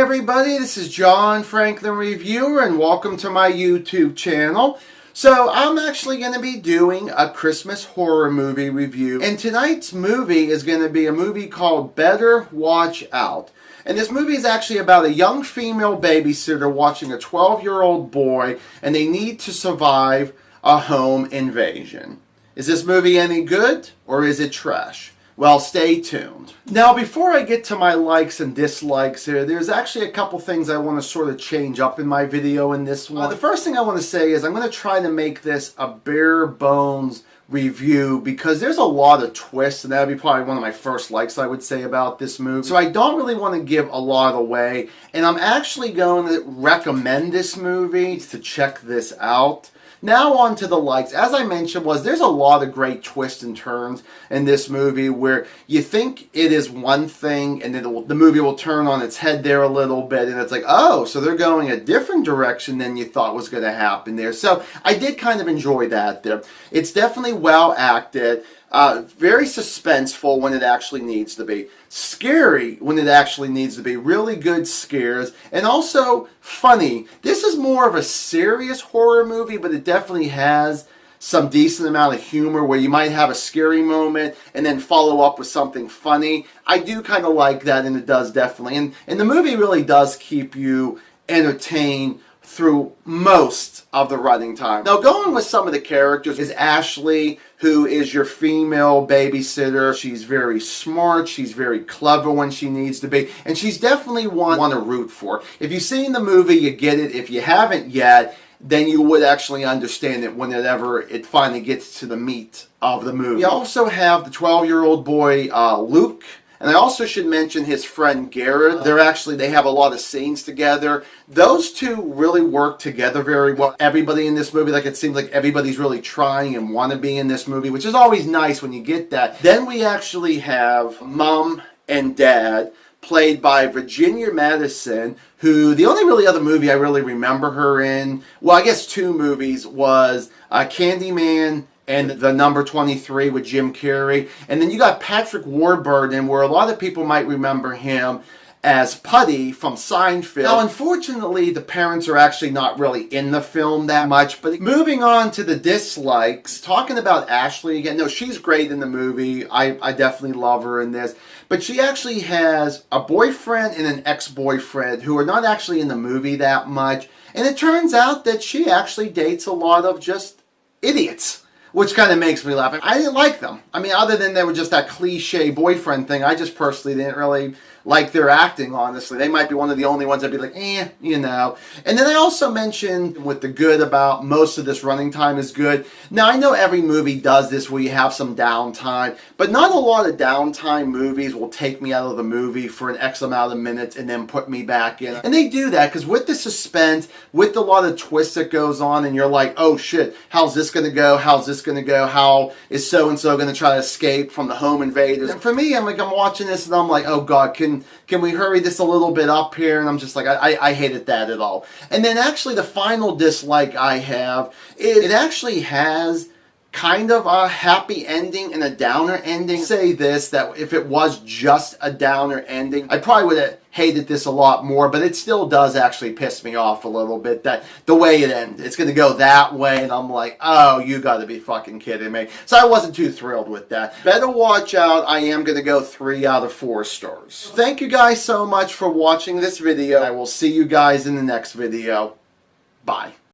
everybody, this is John Franklin Reviewer and welcome to my YouTube channel. So I'm actually going to be doing a Christmas horror movie review, and tonight's movie is going to be a movie called Better Watch Out. And this movie is actually about a young female babysitter watching a 12-year-old boy, and they need to survive a home invasion. Is this movie any good or is it trash? Well, stay tuned. Now, before I get to my likes and dislikes here, there's actually a couple things I want to sort of change up in my video in this one. The first thing I want to say is I'm going to try to make this a bare bones review because there's a lot of twists, and that would be probably one of my first likes I would say about this movie. So I don't really want to give a lot away, and I'm actually going to recommend this movie to check this out. Now on to the likes. As I mentioned, there's a lot of great twists and turns in this movie where you think it is one thing and then the movie will turn on its head there a little bit, and it's like, oh, so they're going a different direction than you thought was going to happen there. So I did kind of enjoy that there. It's definitely well acted. Very suspenseful when it actually needs to be. Scary when it actually needs to be. Really good scares. And also funny. This is more of a serious horror movie, but it definitely has some decent amount of humor where you might have a scary moment and then follow up with something funny. I do kind of like that, and it does definitely. And the movie really does keep you entertained through most of the running time. Now, going with some of the characters is Ashley, who is your female babysitter. She's very smart, she's very clever when she needs to be, and she's definitely one to root for. If you've seen the movie, you get it. If you haven't yet, then you would actually understand it whenever it finally gets to the meat of the movie. You also have the 12-year-old boy, Luke. And I also should mention his friend Garrett. They have a lot of scenes together. Those two really work together very well. Everybody in this movie, it seems like everybody's really trying and want to be in this movie, which is always nice when you get that. Then we actually have Mom and Dad, played by Virginia Madison, who the only really other movie I really remember her in, well, I guess two movies, was Candyman and The Number 23 with Jim Carrey. And then you got Patrick Warburton, where a lot of people might remember him as Putty from Seinfeld. Now, unfortunately, the parents are actually not really in the film that much. But moving on to the dislikes, talking about Ashley again. No, she's great in the movie. I definitely love her in this. But she actually has a boyfriend and an ex-boyfriend who are not actually in the movie that much. And it turns out that she actually dates a lot of just idiots, which kind of makes me laugh. I didn't like them. I mean, other than they were just that cliche boyfriend thing, I just personally didn't really like their acting, honestly. They might be one of the only ones I'd be like, you know. And then I also mentioned with the good about most of this running time is good. Now, I know every movie does this where you have some downtime, but not a lot of downtime movies will take me out of the movie for an X amount of minutes and then put me back in. And they do that because with the suspense, with a lot of twists that goes on, and you're like, oh shit, how's this going to go? How's this going to go? How is so-and-so going to try to escape from the home invaders? And for me, I'm watching this and I'm like, oh god, can we hurry this a little bit up here? And I'm just like, I hated that at all. And then actually the final dislike I have is it actually has kind of a happy ending and a downer ending. Say this, that if it was just a downer ending, I probably would have hated this a lot more, but it still does actually piss me off a little bit that the way it ends, it's going to go that way, and I'm like, oh, you got to be fucking kidding me. So I wasn't too thrilled with that. Better Watch Out, I am going to go 3 out of 4 stars. Thank you guys so much for watching this video. I will see you guys in the next video. Bye.